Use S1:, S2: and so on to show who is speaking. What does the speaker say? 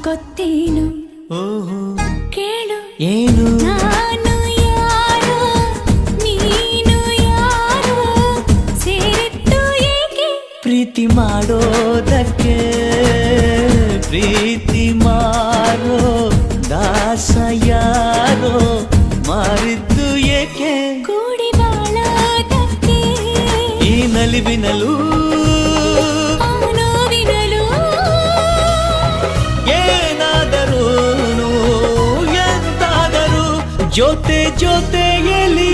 S1: ಗೊತ್ತೇನು
S2: ಓಹೋ
S1: ಕೇಳು
S2: ಏನು
S1: ನಾನು ಯಾರೋ ನೀನು ಯಾರೋ ಸೇರಿತ್ತು ಏಕೆ
S2: ಪ್ರೀತಿ ಮಾಡೋದಕ್ಕೆ ಪ್ರೀತಿ ಮಾರೋ ದಾಸ ಯಾರೋ ಮಾರಿದ್ದು ಏಕೆ
S1: ಕೂಡಿ ಬಾಳೋದಕ್ಕೆ
S2: ಈ ನಲಿವಿನಲು
S1: ನೋವಿನಲು
S2: ಏನಾದರೂ ಎಂತಾದರೂ ಜೊತೆ ಜೊತೆಯಲ್ಲಿ